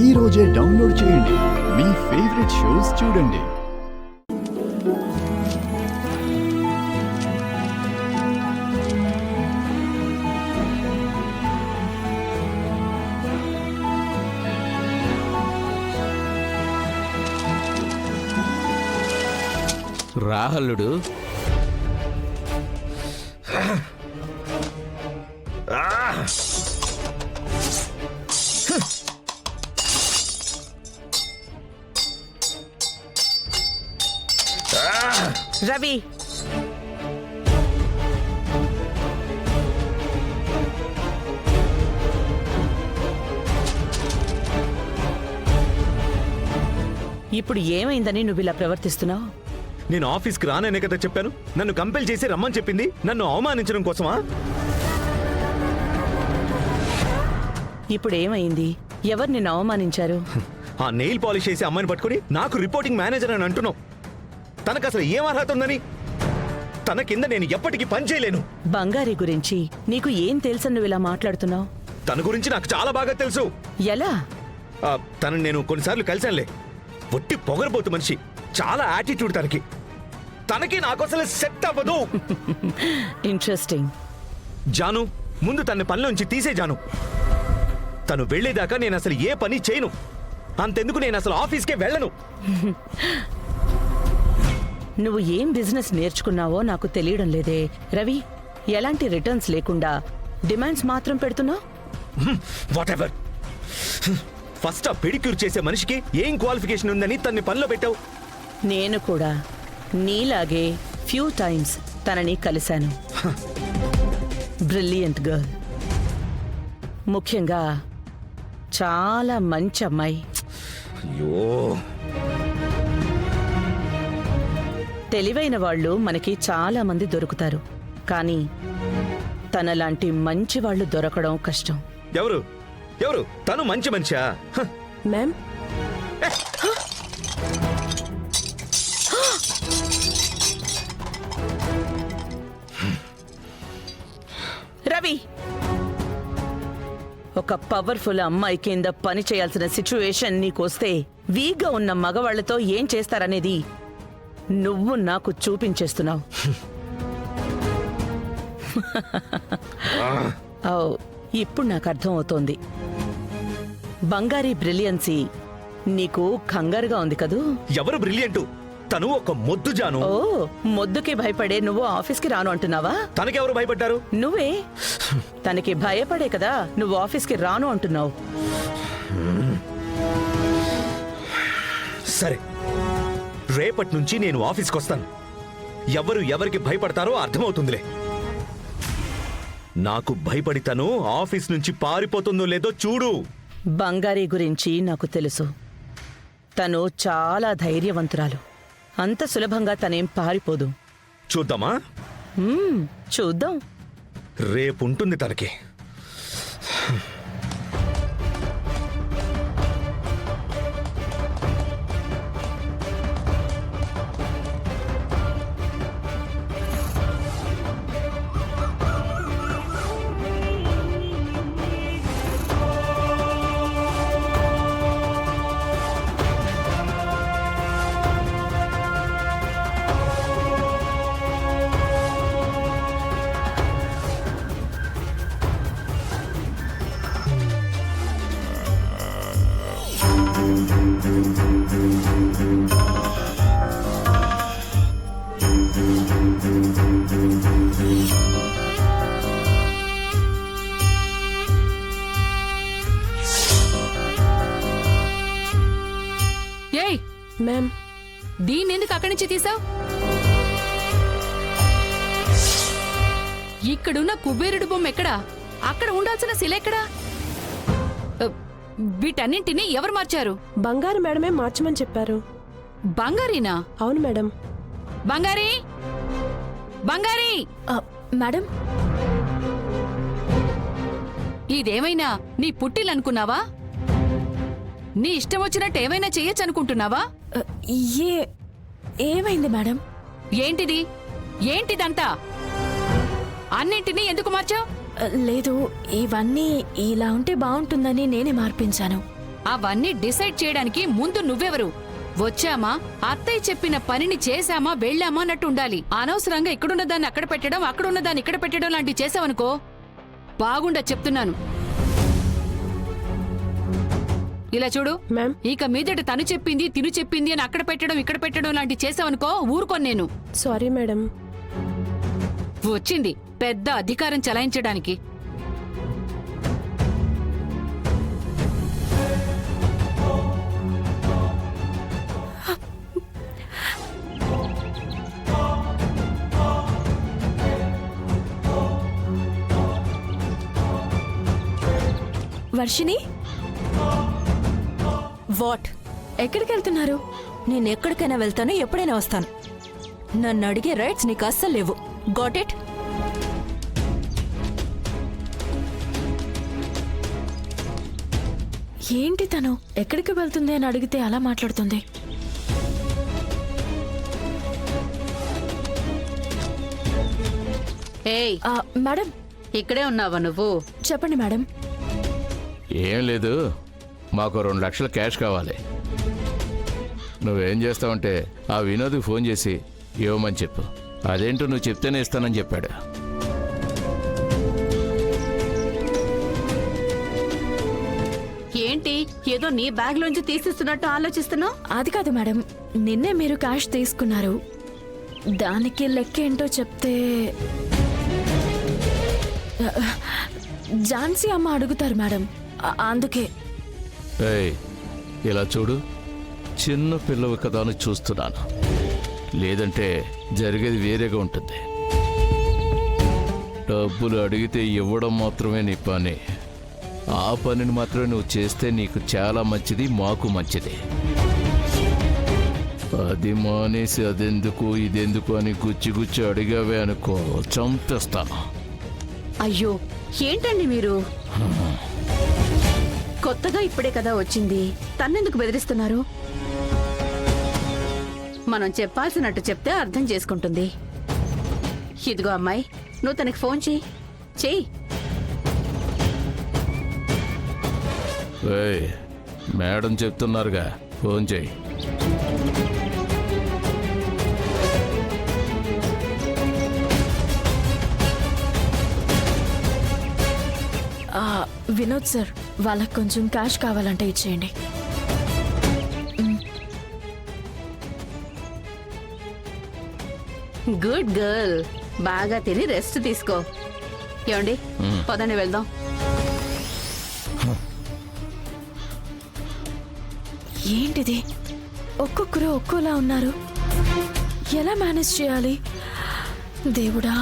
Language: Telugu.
ఈ రోజే డౌన్లోడ్ చేయండి. మీ ఫేవరెట్ షోస్ చూడండి. రాహల్లుడు రవి, ఇప్పుడు ఏమైందని నువ్వు ఇలా ప్రవర్తిస్తున్నావు? నేను ఆఫీస్కి రాననే కదా చెప్పాను. నన్ను కంపెల్ చేసి రమ్మని చెప్పింది నన్ను అవమానించడం కోసమా? ఇప్పుడు ఏమైంది? ఎవరు నిన్ను అవమానించారు? ఆ నెయిల్ పాలిష్ చేసి అమ్మాయిని పట్టుకుని నాకు రిపోర్టింగ్ మేనేజర్ అని అంటున్నావు. తనకు అసలు ఏం అర్హత ఉందని? తన కింద నేను ఎప్పటికీ పని చేయలేను. బంగారి గురించి నీకు ఏం తెలుసని నువ్వు ఇలా మాట్లాడుతున్నావు? తన గురించి నాకు చాలా బాగా తెలుసు. ఎలా? తనని నేను కొన్నిసార్లు కలిశానులే. ఒట్టి పొగరబోతు మనిషి. చాలా యాటిట్యూడ్ తనకి. తనకి నాకు అసలు సెట్ అవ్వదు. ఇంట్రెస్టింగ్. జాను, ముందు తన పనిలోంచి తీసే జాను. తను వెళ్లేదాకా నేను అసలు ఏ పని చేయను. అంతెందుకు నేను అసలు ఆఫీస్కే వెళ్ళను. నువ్వు ఏం బిజినెస్ నేర్చుకున్నావో నాకు తెలియడం లేదే రవి. ఎలాంటి రిటర్న్స్ లేకుండా డిమాండ్స్ మాత్రం పెడుతున్నావు. వాటెవర్. ఫస్ట్ ఆ పెడిక్యూర్ చేసే మనిషికి ఏం క్వాలిఫికేషన్ ఉందని తన్ని పనిలో పెట్టావు. నేను కూడా నీలాగే ఫ్యూ టైమ్స్ తనని కలిశాను. Brilliant girl. ముఖ్యంగా చాలా మంచి అమ్మాయి. అయ్యో, తెలివైన వాళ్ళు మనకి చాలా మంది దొరుకుతారు, కానీ తనలాంటి మంచి వాళ్ళు దొరకడం కష్టం. ఎవరు ఎవరు తను మంచి మనిషా? మ్యామ్, రవి, ఒక పవర్ఫుల్ అమ్మాయి కింద పని చేయాల్సిన సిచ్యువేషన్ నీకొస్తే వీక్గా ఉన్న మగవాళ్లతో ఏం చేస్తారనేది నువ్వు నాకు చూపించేస్తున్నావు. ఇప్పుడు నాకు అర్థం అవుతోంది. బంగారీ బ్రిలియన్సీ నీకు కంగారుగా ఉంది కదూ? ఎవరు బ్రిలియంట్? తను ఒక మొద్దు జాను. ఓ, మొద్దుకి భయపడే నువ్వు ఆఫీస్కి రాను అంటున్నావా? తనకెవరు భయపడ్డారు? నువ్వే. తనకి భయపడే కదా నువ్వు ఆఫీస్కి రాను అంటున్నావు. సరే, రేపటి నుంచి నేను ఆఫీస్కి వస్తాను. ఎవరు ఎవరికి భయపడతారో అర్థమవుతుందిలే. నాకు భయపడి తను ఆఫీస్ నుంచి పారిపోతుందో లేదో చూడు. బంగారీ గురించి నాకు తెలుసు. తను చాలా ధైర్యవంతురాలు. అంత సులభంగా తనేం పారిపోదు. చూద్దామా? చూద్దాం. రేపుంటుంది తనకి. ఏయ్ మ్యామ్, దీన్నెందుకు అక్కడి నుంచి తీసావు? ఇక్కడున్న కుబేరుడు బొమ్మ ఎక్కడా? అక్కడ ఉండాల్సిన శిల ఎక్కడా? వీటన్నింటినీ ఎవరు మార్చారు? బంగారు మేడమే మార్చమని చెప్పారు. బంగారీనా? అవును మేడం. బంగారీ, బంగారీ! మేడం, ఇదేమైనా నీ పుట్టిలనుకున్నావా? నీ ఇష్టం వచ్చినట్టు ఏమైనా చెయ్యొచ్చు అనుకుంటున్నావా? ఏమైంది మేడం? ఏంటిది? ఏంటిదంతా? అన్నింటినీ ఎందుకు మార్చావు? లేదు, ఇవన్నీ ఇలా ఉంటే బాగుంటుందని నేనే మార్పించాను. అవన్నీ డిసైడ్ చేయడానికి ముందు నువ్వెవరు? వచ్చామా, అత్తయ్య చెప్పిన పనిని చేశామా, వెళ్ళామా అన్నట్టు ఉండాలి. అనవసరంగా ఇక్కడున్న దాన్ని అక్కడ పెట్టడం, అక్కడున్న దాన్ని ఇక్కడ పెట్టడం లాంటివి చేసావనుకో బాగుండా చెప్తున్నాను. ఇలా చూడు, మ్యామ్. ఇక మీదట తను చెప్పింది తిను చెప్పింది అని అక్కడ పెట్టడం ఇక్కడ పెట్టడం లాంటివి చేసావనుకో ఊరుకోను నేను. Sorry madam. వచ్చింది పెద్ద అధికారం చలాయించడానికి. వర్షిని, వాట్? ఎక్కడికి వెళ్తున్నారు? నేను ఎక్కడికైనా వెళ్తాను, ఎప్పుడైనా వస్తాను. నన్ను అడిగే రైట్స్ నీకు అస్సలు లేవు. Got it? ఏంటి తను ఎక్కడికి వెళ్తుంది అని అడిగితే అలా మాట్లాడుతుంది? ఏయ్, మేడం, ఇక్కడే ఉన్నావా నువ్వు? చెప్పండి మేడం. ఏం లేదు, మాకు 2 లక్షల క్యాష్ కావాలి. నువ్వేం చేస్తావంటే ఆ వినోద్కి ఫోన్ చేసి ఇవ్వమని చెప్పు. అదేంటో నువ్వు చెప్తేనే ఇస్తానని చెప్పాడు. ఏంటి ఏదో నీ బ్యాగ్ లోంచి తీసిస్తున్నట్టు ఆలోచిస్తున్నావు? అది కాదు మేడం, నిన్నే మీరు క్యాష్ తీసుకున్నారు. దానికి లెక్క ఏంటో చెప్తే ఝాన్సీ అమ్మ అడుగుతారు మేడం, అందుకే. ఏయ్, ఇలా చూడు, చిన్న పిల్లవి కదా అని చూస్తున్నాను. లేదంటే జరిగేది వేరేగా ఉంటుంది. డబ్బులు అడిగితే ఇవ్వడం మాత్రమే నీ పని. ఆ పనిని మాత్రమే నువ్వు చేస్తే నీకు చాలా మంచిది, మాకు మంచిది. అది మానేసి అదెందుకు ఇదెందుకు అని గుచ్చి గుచ్చి అడిగావే అనుకో, చంపేస్తాను. అయ్యో, ఏంటండి మీరు? కొత్తగా ఇప్పుడే కదా వచ్చింది, తన్నెందుకు బెదిరిస్తున్నారు? మనం చెప్పాల్సినట్టు చెప్తే అర్థం చేసుకుంటుంది. ఇదిగో అమ్మాయి, నువ్వు తనకి ఫోన్ చెయ్యి. ఏయ్, మేడం చెప్తున్నారుగా, ఫోన్ చేయి. వినోద్ సార్, వాళ్ళకి కొంచెం క్యాష్ కావాలంటే ఇచ్చేయండి. గుడ్ గర్ల్, బాగా తిని రెస్ట్ తీసుకో. ఏమండి, పదండి వెళ్దాం. ఏంటిది, ఒక్కొక్కరు ఒక్కోలా ఉన్నారు. ఎలా మేనేజ్ చేయాలి దేవుడా?